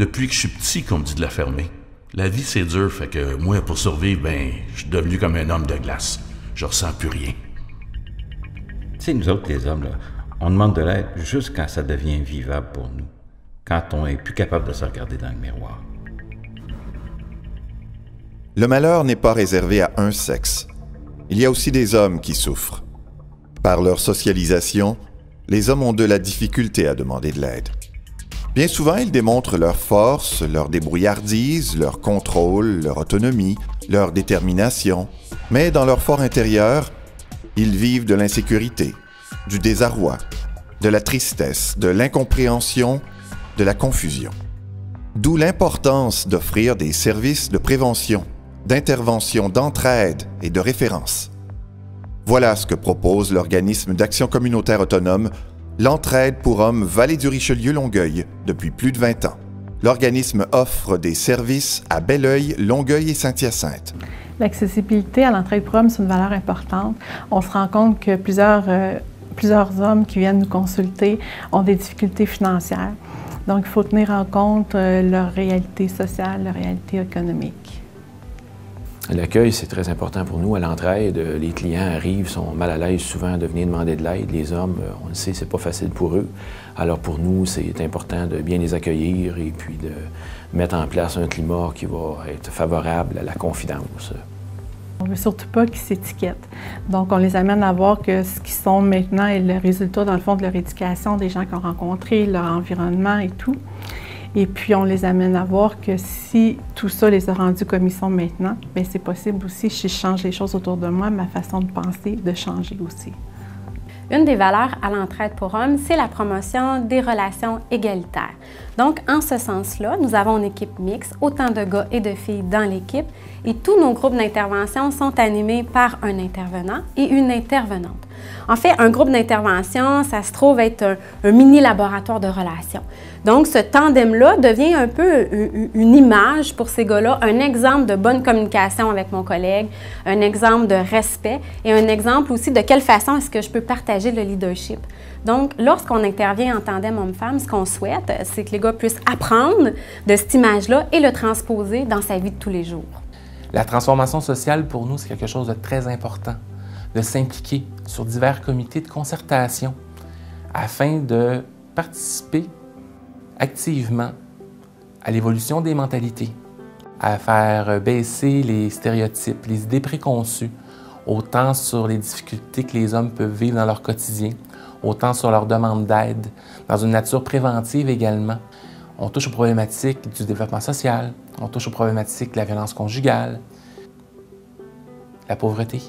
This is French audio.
Depuis que je suis petit, qu'on me dit de la fermer. La vie, c'est dur, fait que moi, pour survivre, je suis devenu comme un homme de glace. Je ressens plus rien. Tu sais, nous autres, les hommes, là, on demande de l'aide juste quand ça devient vivable pour nous. Quand on est plus capable de se regarder dans le miroir. Le malheur n'est pas réservé à un sexe. Il y a aussi des hommes qui souffrent. Par leur socialisation, les hommes ont de la difficulté à demander de l'aide. Bien souvent, ils démontrent leur force, leur débrouillardise, leur contrôle, leur autonomie, leur détermination. Mais dans leur fort intérieur, ils vivent de l'insécurité, du désarroi, de la tristesse, de l'incompréhension, de la confusion. D'où l'importance d'offrir des services de prévention, d'intervention, d'entraide et de référence. Voilà ce que propose l'organisme d'action communautaire autonome l'Entraide pour hommes Vallée-du-Richelieu-Longueuil depuis plus de 20 ans. L'organisme offre des services à Belleuil, Longueuil et Saint-Hyacinthe. L'accessibilité à l'entraide pour hommes, c'est une valeur importante. On se rend compte que plusieurs hommes qui viennent nous consulter ont des difficultés financières. Donc, il faut tenir en compte leur réalité sociale, leur réalité économique. L'accueil, c'est très important pour nous. À l'entraide, les clients arrivent, sont mal à l'aise souvent de venir demander de l'aide. Les hommes, on le sait, c'est pas facile pour eux. Alors pour nous, c'est important de bien les accueillir et puis de mettre en place un climat qui va être favorable à la confidence. On ne veut surtout pas qu'ils s'étiquettent. Donc, on les amène à voir que ce qu'ils sont maintenant est le résultat, dans le fond, de leur éducation, des gens qu'ils ont rencontrés, leur environnement et tout. Et puis, on les amène à voir que si tout ça les a rendus comme ils sont maintenant, bien, c'est possible aussi, si je change les choses autour de moi, ma façon de penser, de changer aussi. Une des valeurs à l'entraide pour hommes, c'est la promotion des relations égalitaires. Donc, en ce sens-là, nous avons une équipe mixte, autant de gars et de filles dans l'équipe, et tous nos groupes d'intervention sont animés par un intervenant et une intervenante. En fait, un groupe d'intervention, ça se trouve être un mini-laboratoire de relations. Donc, ce tandem-là devient un peu une image pour ces gars-là, un exemple de bonne communication avec mon collègue, un exemple de respect et un exemple aussi de quelle façon est-ce que je peux partager le leadership. Donc, lorsqu'on intervient en tandem homme-femme, ce qu'on souhaite, c'est que les gars puissent apprendre de cette image-là et le transposer dans sa vie de tous les jours. La transformation sociale, pour nous, c'est quelque chose de très important, de s'impliquer sur divers comités de concertation afin de participer activement à l'évolution des mentalités, à faire baisser les stéréotypes, les idées préconçues, autant sur les difficultés que les hommes peuvent vivre dans leur quotidien, autant sur leur demande d'aide, dans une nature préventive également. On touche aux problématiques du développement social, on touche aux problématiques de la violence conjugale, la pauvreté.